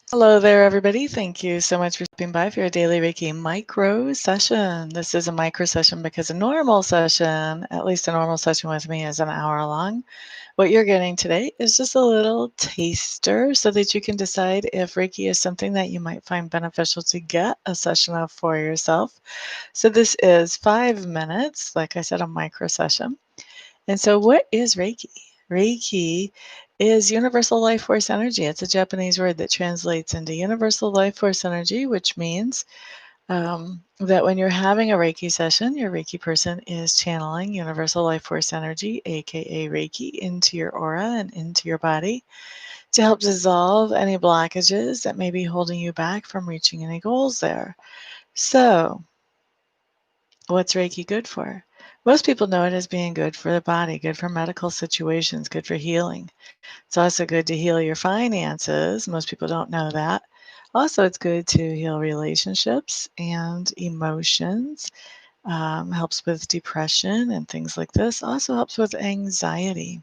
Hello there, everybody. Thank you so much for stopping by for your daily Reiki micro session. This is a micro session because a normal session, at least a normal session with me, is an hour long. What you're getting today is just a little taster so that you can decide if Reiki is something that you might find beneficial to get a session of for yourself. So this is 5 minutes, like I said, a micro session. And so, what is Reiki? Reiki is universal life force energy. It's a Japanese word that translates into universal life force energy, which means that when you're having a Reiki session, your Reiki person is channeling universal life force energy, aka Reiki, into your aura and into your body to help dissolve any blockages that may be holding you back from reaching any goals there. So, what's Reiki good for? Most people know it as being good for the body, good for medical situations, good for healing. It's also good to heal your finances. Most people don't know that. Also, it's good to heal relationships and emotions. Helps with depression and things like this. Also helps with anxiety.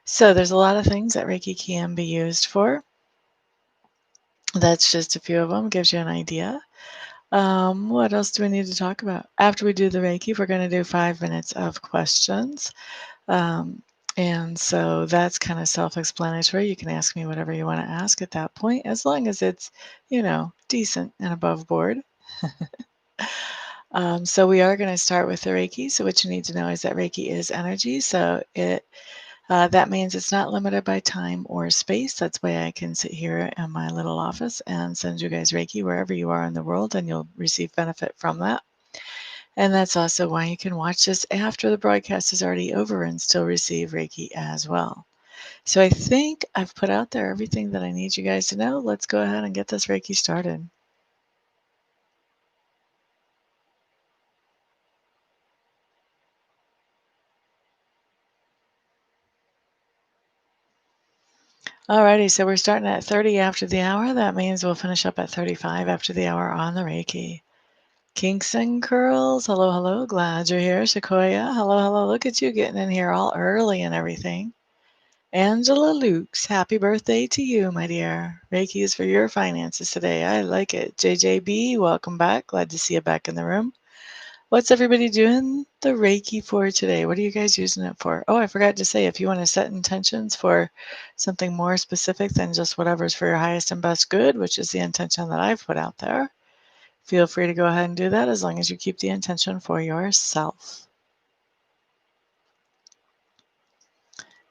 So there's a lot of things that Reiki can be used for. That's just a few of them. Gives you an idea. What else do we need to talk about? After we do the Reiki, we're going to do 5 minutes of questions. Um, and so that's kind of self-explanatory. You can ask me whatever you want to ask at that point, as long as it's, decent and above board. So we are going to start with the Reiki. So what you need to know is that Reiki is energy. So that means it's not limited by time or space. That's why I can sit here in my little office and send you guys Reiki wherever you are in the world, and you'll receive benefit from that. And that's also why you can watch this after the broadcast is already over and still receive Reiki as well. So I think I've put out there everything that I need you guys to know. Let's go ahead and get this Reiki started. Alrighty, so we're starting at 30 after the hour. That means we'll finish up at 35 after the hour on the Reiki. Kinks and curls, hello, hello. Glad you're here. Sequoia, hello, hello. Look at you getting in here all early and everything. Angela Lukes, happy birthday to you, my dear. Reiki is for your finances today. I like it. JJB, welcome back. Glad to see you back in the room. What's everybody doing the Reiki for today? What are you guys using it for? Oh, I forgot to say, if you want to set intentions for something more specific than just whatever's for your highest and best good, which is the intention that I've put out there, feel free to go ahead and do that as long as you keep the intention for yourself.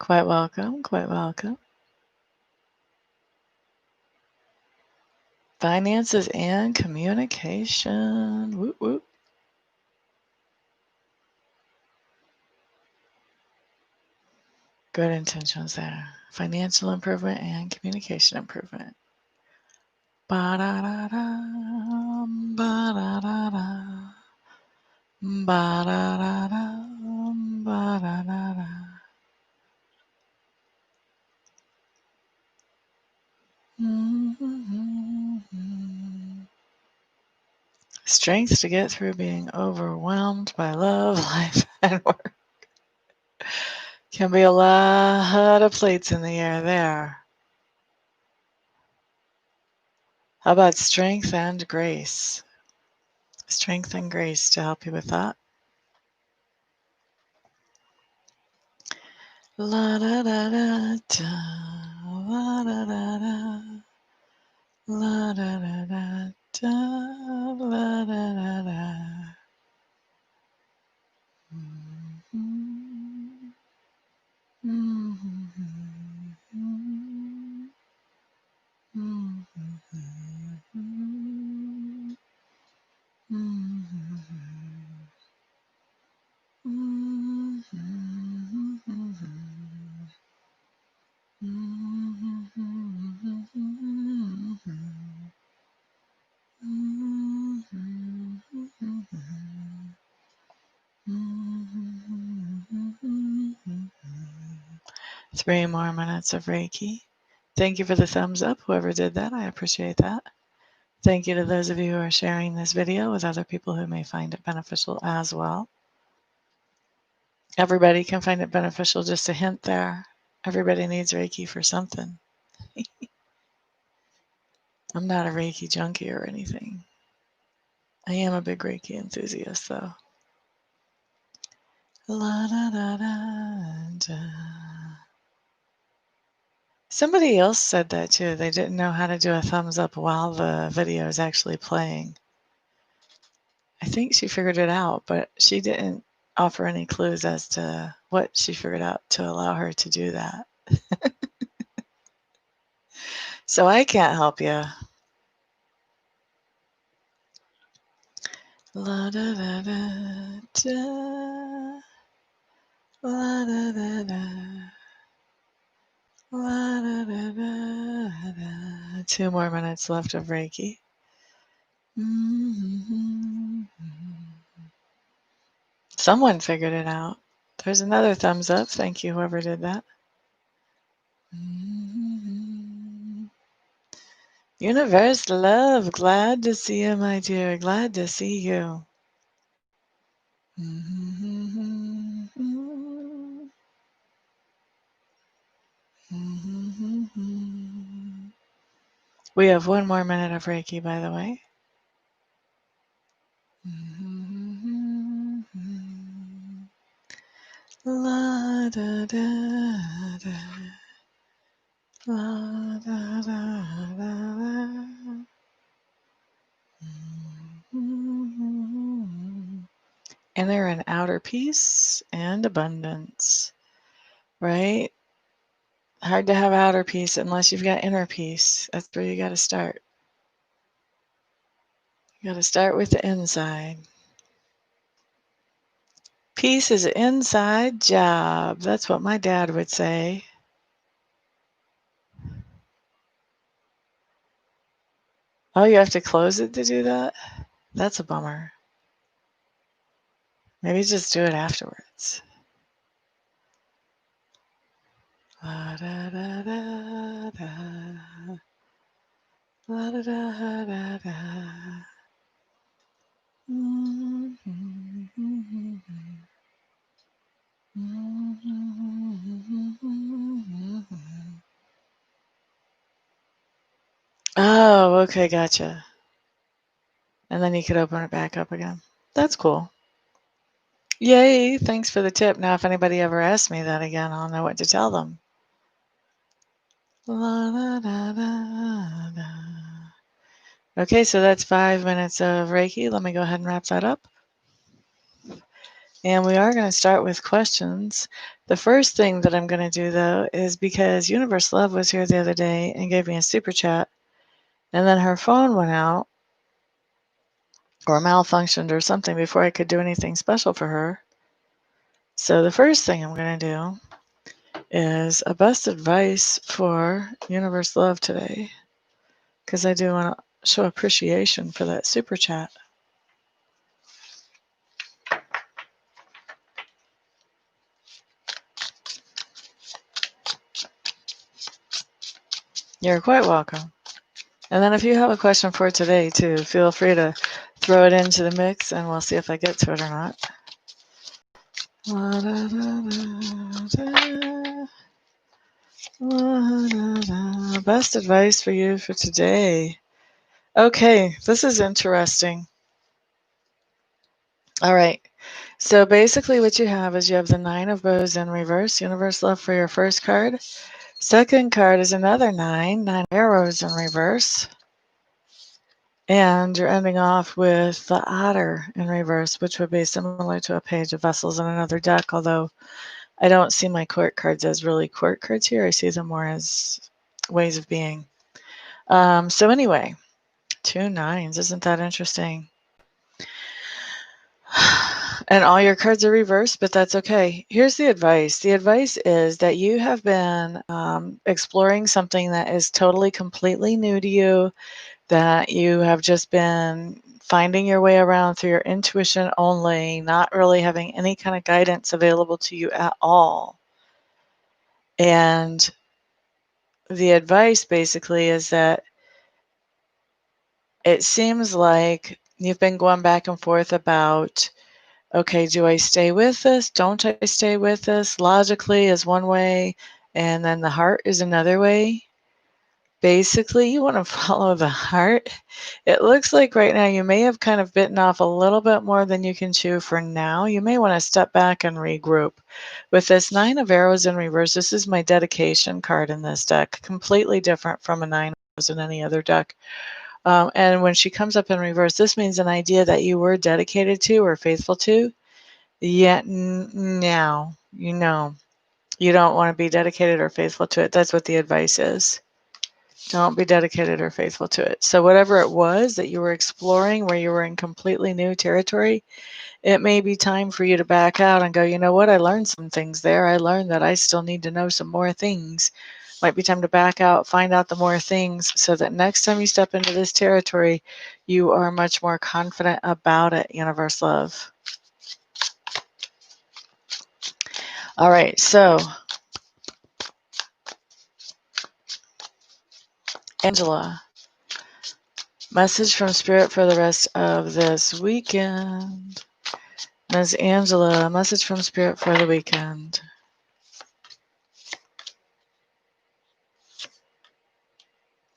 Quite welcome, quite welcome. Finances and communication. Whoop, whoop. Good intentions there. Financial improvement and communication improvement. Ba-da-da-da, ba-da-da-da, ba-da-da-da, ba-da-da-da. Mm-hmm. Strength to get through being overwhelmed by love, life, and work. Can be a lot of plates in the air there. How about strength and grace? Strength and grace to help you with that. La da da da da, la da da da, la da da da da, la da da da. Mm-hmm. Mm-hmm. Mm-hmm. Mm-hmm. Three more minutes of Reiki. Thank you for the thumbs up, whoever did that. I appreciate that. Thank you to those of you who are sharing this video with other people who may find it beneficial as well. Everybody can find it beneficial, just a hint there. Everybody needs Reiki for something. I'm not a Reiki junkie or anything. I am a big Reiki enthusiast, though. La da da da da. Somebody else said that too. They didn't know how to do a thumbs up while the video is actually playing. I think she figured it out, but she didn't offer any clues as to what she figured out to allow her to do that. So I can't help you. La da da da da. La da da da. La da da da da. 2 more minutes left of Reiki. Mm-hmm. Someone figured it out. There's another thumbs up. Thank you, whoever did that. Mm-hmm. Universe love. Glad to see you, my dear. Glad to see you. Mm-hmm. Mm-hmm. We have 1 more minute of Reiki, by the way. Mm-hmm. La da da da. La da da da da. Inner and outer peace and abundance, right? Hard to have outer peace unless you've got inner peace. That's where you got to start. You got to start with the inside. Peace is an inside job. That's what my dad would say. Oh, you have to close it to do that? That's a bummer. Maybe just do it afterwards. La da da da da. La da da da da. Oh, okay, gotcha. And then you could open it back up again. That's cool. Yay, thanks for the tip. Now, if anybody ever asks me that again, I'll know what to tell them. La, da, da, da, da. Okay, so that's 5 minutes of Reiki. Let me go ahead and wrap that up. And we are going to start with questions. The first thing that I'm going to do, though, is because Universe Love was here the other day and gave me a super chat, and then her phone went out or malfunctioned or something before I could do anything special for her. So the first thing I'm going to do is a best advice for Universe Love today, because I do want to show appreciation for that super chat. You're quite welcome. And then if you have a question for today, too, feel free to throw it into the mix, and we'll see if I get to it or not. La, da, da, da, la, da. Best advice for you for today. Okay, this is interesting. All right. So basically what you have is you have the 9 of bows in reverse, Universe Love for your first card. Second card is another 9 arrows in reverse. And you're ending off with the otter in reverse, which would be similar to a page of vessels in another deck, although I don't see my court cards as really court cards here. I see them more as ways of being. So anyway, 2 9s. Isn't that interesting? And all your cards are reversed, but that's okay. Here's the advice. The advice is that you have been exploring something that is totally, completely new to you, that you have just been finding your way around through your intuition only, not really having any kind of guidance available to you at all. And the advice basically is that it seems like you've been going back and forth about, okay, do I stay with this? Don't I stay with this? Logically is one way, and then the heart is another way. Basically, you want to follow the heart. It looks like right now you may have kind of bitten off a little bit more than you can chew for now. You may want to step back and regroup. With this Nine of Arrows in reverse, this is my dedication card in this deck, completely different from a Nine of Arrows in any other deck. And when she comes up in reverse, this means an idea that you were dedicated to or faithful to, yet now you know you don't want to be dedicated or faithful to it. That's what the advice is. Don't be dedicated or faithful to it. So whatever it was that you were exploring, where you were in completely new territory, it may be time for you to back out and go, you know what, I learned some things there. I learned that I still need to know some more things. Might be time to back out, find out the more things, so that next time you step into this territory, you are much more confident about it, universe love. All right, so Angela, message from Spirit for the rest of this weekend. Ms. Angela, message from Spirit for the weekend.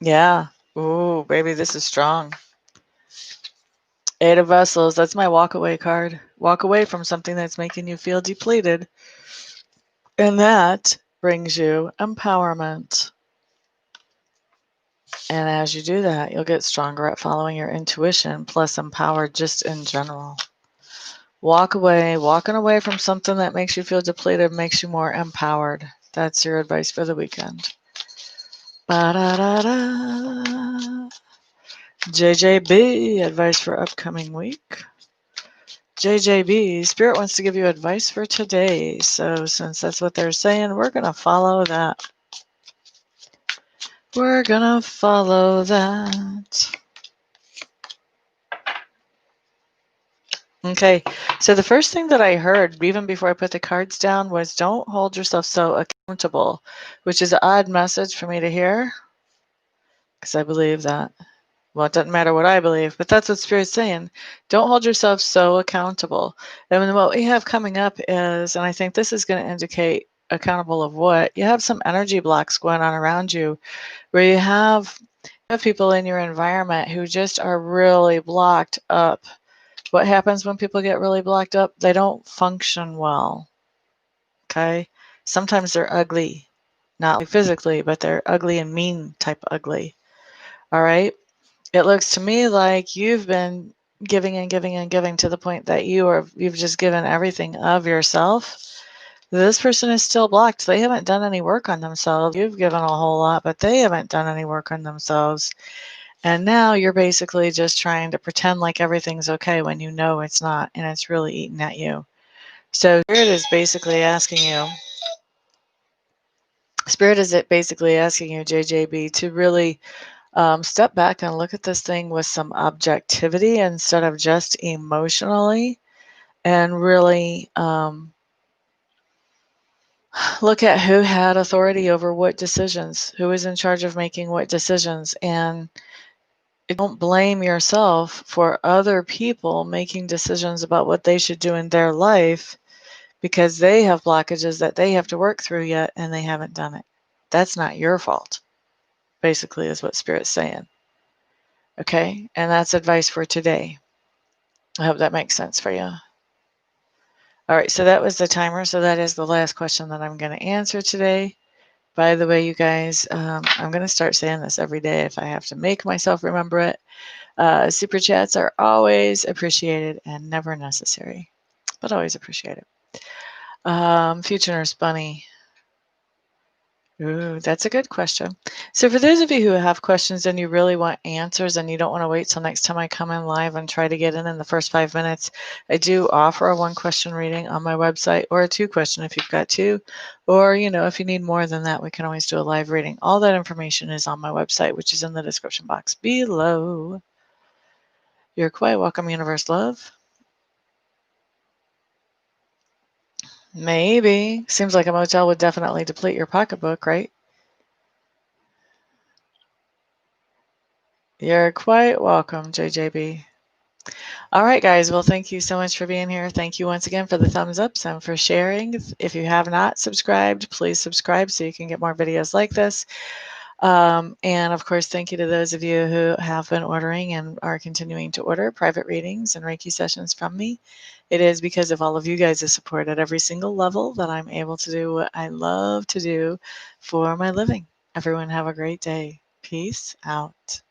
Yeah. Ooh, baby, this is strong. Eight of Vessels, that's my walk away card. Walk away from something that's making you feel depleted. And that brings you empowerment. And as you do that, you'll get stronger at following your intuition, plus empowered just in general. Walk away. Walking away from something that makes you feel depleted makes you more empowered. That's your advice for the weekend. Ba-da-da-da. JJB, advice for upcoming week. JJB, Spirit wants to give you advice for today. So since that's what they're saying, we're going to follow that. We're going to follow that. Okay, so the first thing that I heard, even before I put the cards down, was don't hold yourself so accountable, which is an odd message for me to hear, because I believe that. Well, it doesn't matter what I believe, but that's what Spirit's saying. Don't hold yourself so accountable. And what we have coming up is, and I think this is going to indicate accountable of what, you have some energy blocks going on around you, where you have people in your environment who just are really blocked up. What happens when people get really blocked up? They don't function well, okay? Sometimes they're ugly, not like physically, but they're ugly and mean type ugly, all right? It looks to me like you've been giving and giving and giving to the point that you've just given everything of yourself. This person is still blocked. They haven't done any work on themselves. You've given a whole lot, but they haven't done any work on themselves. And now you're basically just trying to pretend like everything's okay when you know it's not, and it's really eating at you. So Spirit is basically asking you, JJB, to really step back and look at this thing with some objectivity instead of just emotionally, and really look at who had authority over what decisions, who was in charge of making what decisions, and don't blame yourself for other people making decisions about what they should do in their life because they have blockages that they have to work through yet and they haven't done it. That's not your fault, basically, is what Spirit's saying. Okay? And that's advice for today. I hope that makes sense for you. All right, so that was the timer. So that is the last question that I'm going to answer today. By the way, you guys, I'm going to start saying this every day if I have to make myself remember it. Super chats are always appreciated and never necessary, but always appreciated. Future Nurse Bunny. Ooh, that's a good question. So for those of you who have questions and you really want answers and you don't want to wait till next time I come in live and try to get in the first 5 minutes, I do offer a 1-question reading on my website, or a 2-question if you've got 2. Or, if you need more than that, we can always do a live reading. All that information is on my website, which is in the description box below. You're quite welcome, Universe Love. Maybe. Seems like a motel would definitely deplete your pocketbook, right? You're quite welcome, JJB. All right, guys. Well, thank you so much for being here. Thank you once again for the thumbs ups and for sharing. If you have not subscribed, please subscribe so you can get more videos like this. And of course, thank you to those of you who have been ordering and are continuing to order private readings and Reiki sessions from me. It is because of all of you guys' support at every single level that I'm able to do what I love to do for my living. Everyone have a great day. Peace out.